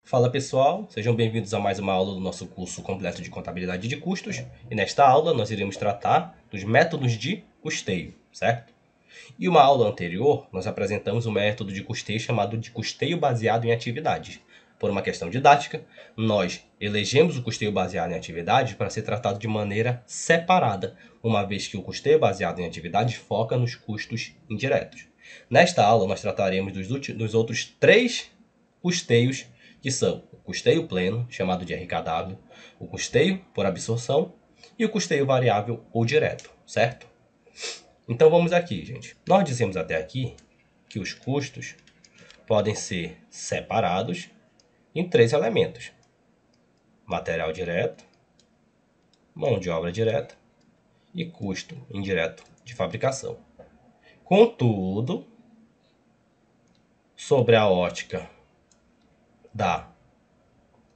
Fala pessoal, sejam bem-vindos a mais uma aula do nosso curso completo de contabilidade de custos. E nesta aula nós iremos tratar dos métodos de custeio, certo? E uma aula anterior nós apresentamos um método de custeio chamado de custeio baseado em atividades. Por uma questão didática, nós elegemos o custeio baseado em atividades para ser tratado de maneira separada, uma vez que o custeio baseado em atividades foca nos custos indiretos. Nesta aula nós trataremos dos outros três custeios, que são o custeio pleno, chamado de RKW, o custeio por absorção e o custeio variável ou direto, certo? Então vamos aqui, gente. Nós dissemos até aqui que os custos podem ser separados em três elementos: material direto, mão de obra direta e custo indireto de fabricação. Contudo, sobre a ótica da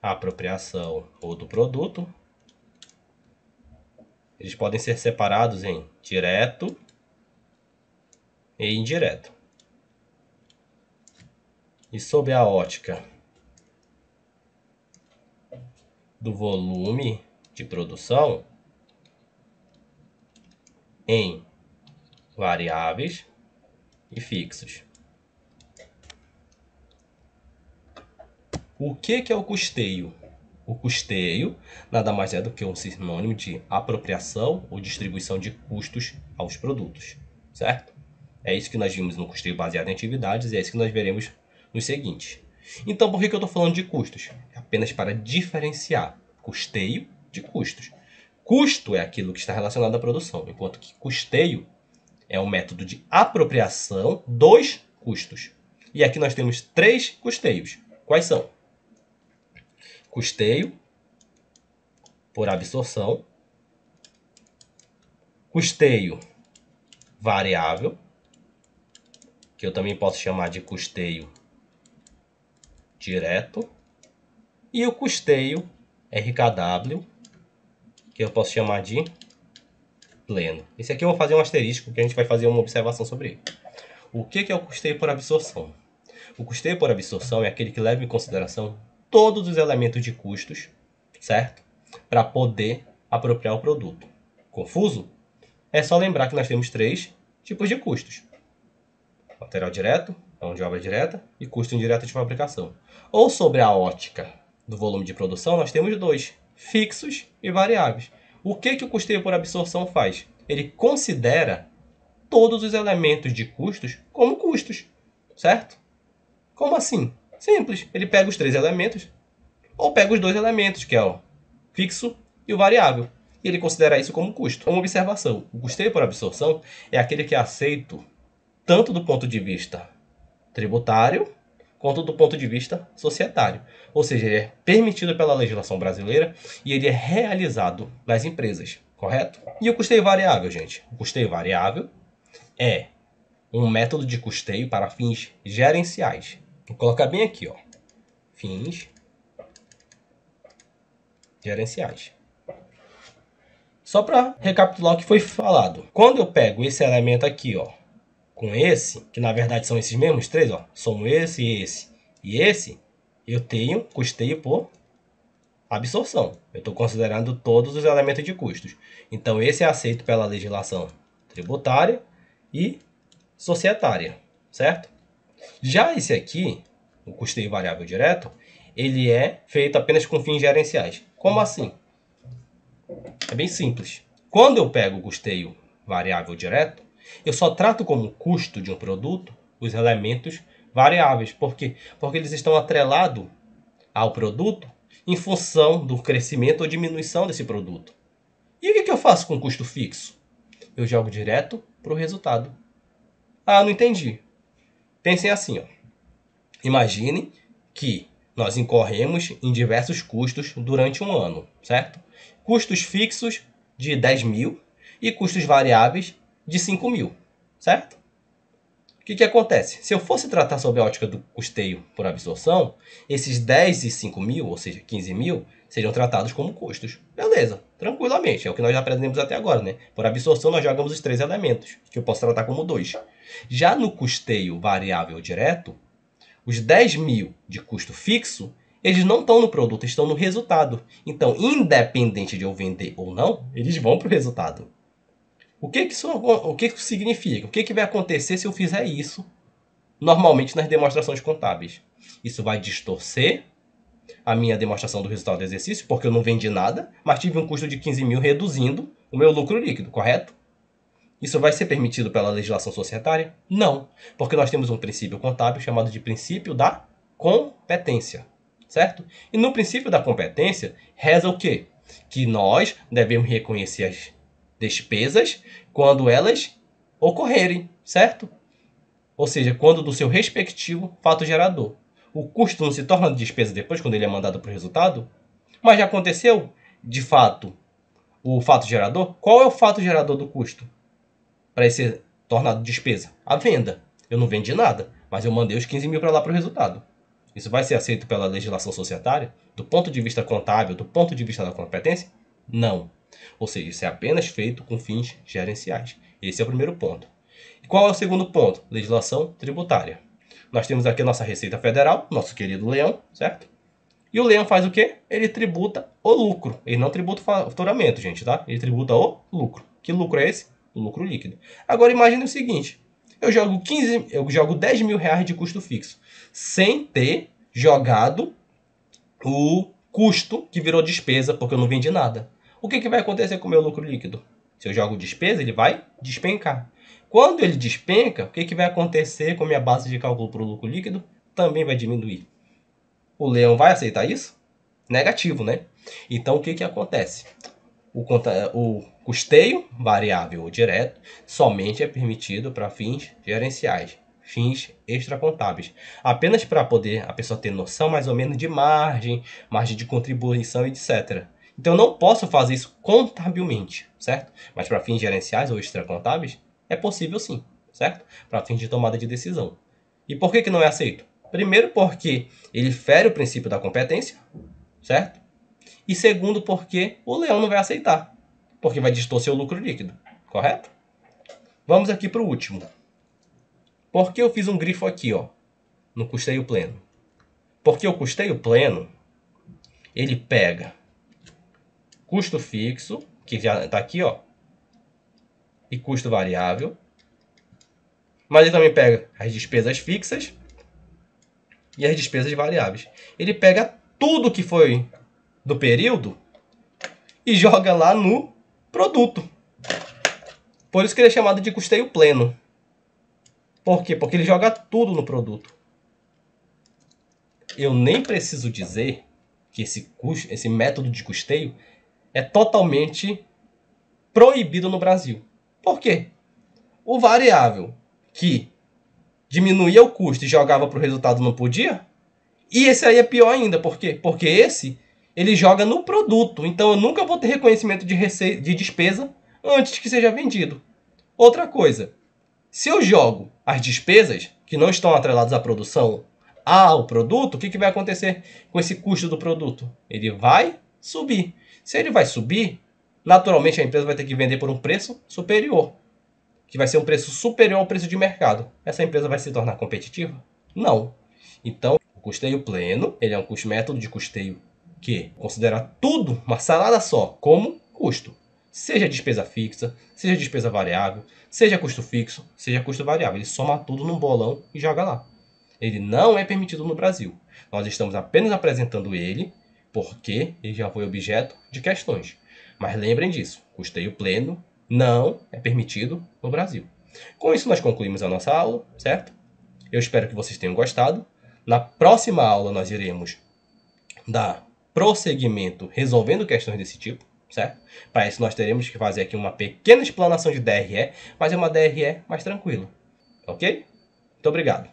apropriação ou do produto, eles podem ser separados em direto e indireto. E sob a ótica do volume de produção, em variáveis e fixos. O que é o custeio? O custeio nada mais é do que um sinônimo de apropriação ou distribuição de custos aos produtos, certo? É isso que nós vimos no custeio baseado em atividades e é isso que nós veremos nos seguintes. Então, por que eu estou falando de custos? É apenas para diferenciar custeio de custos. Custo é aquilo que está relacionado à produção, enquanto que custeio é um método de apropriação dos custos. E aqui nós temos três custeios. Quais são? Custeio por absorção, custeio variável, que eu também posso chamar de custeio direto, e o custeio RKW, que eu posso chamar de pleno. Esse aqui eu vou fazer um asterisco, que a gente vai fazer uma observação sobre ele. O que é o custeio por absorção? O custeio por absorção é aquele que leva em consideração todos os elementos de custos, certo? Para poder apropriar o produto. Confuso? É só lembrar que nós temos três tipos de custos: material direto, mão de obra direta e custo indireto de fabricação. Ou sobre a ótica do volume de produção, nós temos dois: fixos e variáveis. O que o custeio por absorção faz? Ele considera todos os elementos de custos como custos, certo? Como assim? Simples. Ele pega os três elementos, ou pega os dois elementos, que é o fixo e o variável, e ele considera isso como custo. Uma observação: o custeio por absorção é aquele que é aceito tanto do ponto de vista tributário quanto do ponto de vista societário. Ou seja, ele é permitido pela legislação brasileira e ele é realizado nas empresas, correto? E o custeio variável, gente? O custeio variável é um método de custeio para fins gerenciais. Vou colocar bem aqui, ó. Fins gerenciais. Só para recapitular o que foi falado. Quando eu pego esse elemento aqui, ó, com esse, que na verdade são esses mesmos três, ó, somo esse e esse, eu tenho custeio por absorção. Eu estou considerando todos os elementos de custos. Então esse é aceito pela legislação tributária e societária, certo? Já esse aqui, o custeio variável direto, ele é feito apenas com fins gerenciais. Como assim? É bem simples. Quando eu pego o custeio variável direto, eu só trato como custo de um produto os elementos variáveis. Por quê? Porque eles estão atrelados ao produto em função do crescimento ou diminuição desse produto. E o que eu faço com o custo fixo? Eu jogo direto para o resultado. Ah, não entendi. Pensem assim, ó. Imagine que nós incorremos em diversos custos durante um ano, certo? Custos fixos de 10 mil e custos variáveis de 5 mil, certo? O que acontece? Se eu fosse tratar sob a ótica do custeio por absorção, esses 10 e 5 mil, ou seja, 15 mil, seriam tratados como custos. Beleza, tranquilamente, é o que nós já aprendemos até agora, né? Por absorção, nós jogamos os três elementos, que eu posso tratar como dois. Já no custeio variável direto, os 10 mil de custo fixo, Eles não estão no produto, estão no resultado. Então, independente de eu vender ou não, eles vão para o resultado. O que isso significa? O que vai acontecer se eu fizer isso normalmente nas demonstrações contábeis? Isso vai distorcer a minha demonstração do resultado do exercício, porque eu não vendi nada, mas tive um custo de 15 mil reduzindo o meu lucro líquido, correto? Isso vai ser permitido pela legislação societária? Não, porque nós temos um princípio contábil chamado de princípio da competência, certo? E no princípio da competência reza o quê? Que nós devemos reconhecer as despesas quando elas ocorrerem, certo? Ou seja, quando do seu respectivo fato gerador. O custo não se torna despesa depois, quando ele é mandado para o resultado, mas já aconteceu, de fato, o fato gerador. Qual é o fato gerador do custo para ser tornado despesa? A venda. Eu não vendi nada, mas eu mandei os 15 mil para lá para o resultado. Isso vai ser aceito pela legislação societária? Do ponto de vista contábil, do ponto de vista da competência? Não. Ou seja, isso é apenas feito com fins gerenciais. Esse é o primeiro ponto. E qual é o segundo ponto? Legislação tributária. Nós temos aqui a nossa Receita Federal, nosso querido leão, certo? E o leão faz o quê? Ele tributa o lucro. Ele não tributa o faturamento, gente, tá? Ele tributa o lucro. Que lucro é esse? O lucro líquido. Agora imagine o seguinte. Eu jogo 10 mil reais de custo fixo, sem ter jogado o custo que virou despesa, porque eu não vendi nada. O que vai acontecer com o meu lucro líquido? Se eu jogo despesa, ele vai despencar. Quando ele despenca, o que vai acontecer com a minha base de cálculo para o lucro líquido? Também vai diminuir. O leão vai aceitar isso? Negativo, né? Então, o que acontece? O custeio variável ou direto somente é permitido para fins gerenciais, fins extracontábeis. Apenas para poder a pessoa ter noção mais ou menos de margem de contribuição, etc. Então, eu não posso fazer isso contabilmente, certo? Mas para fins gerenciais ou extracontábeis, é possível sim, certo? Para fins de tomada de decisão. E por que não é aceito? Primeiro, porque ele fere o princípio da competência, certo? E segundo, porque o leão não vai aceitar, porque vai distorcer o lucro líquido, correto? Vamos aqui para o último. Por que eu fiz um grifo aqui, ó, no custeio pleno? Porque o custeio pleno, ele pega custo fixo, que já está aqui, ó, e custo variável, mas ele também pega as despesas fixas e as despesas variáveis. Ele pega tudo que foi do período e joga lá no produto. Por isso que ele é chamado de custeio pleno. Por quê? Porque ele joga tudo no produto. Eu nem preciso dizer que esse método de custeio é totalmente proibido no Brasil. Por quê? O variável que diminuía o custo e jogava para o resultado não podia. E esse aí é pior ainda. Por quê? Porque esse ele joga no produto. Então eu nunca vou ter reconhecimento de despesa antes que seja vendido. Outra coisa. Se eu jogo as despesas que não estão atreladas à produção ao produto, o que vai acontecer com esse custo do produto? Ele vai subir. Se ele vai subir, naturalmente a empresa vai ter que vender por um preço superior, que vai ser um preço superior ao preço de mercado. Essa empresa vai se tornar competitiva? Não. Então, o custeio pleno, ele é um método de custeio que considera tudo, uma salada só, como custo. Seja despesa fixa, seja despesa variável, seja custo fixo, seja custo variável. Ele soma tudo num bolão e joga lá. Ele não é permitido no Brasil. Nós estamos apenas apresentando ele porque ele já foi objeto de questões. Mas lembrem disso, custeio pleno não é permitido no Brasil. Com isso nós concluímos a nossa aula, certo? Eu espero que vocês tenham gostado. Na próxima aula nós iremos dar prosseguimento resolvendo questões desse tipo, certo? Para isso nós teremos que fazer aqui uma pequena explanação de DRE, mas é uma DRE mais tranquila, ok? Muito obrigado.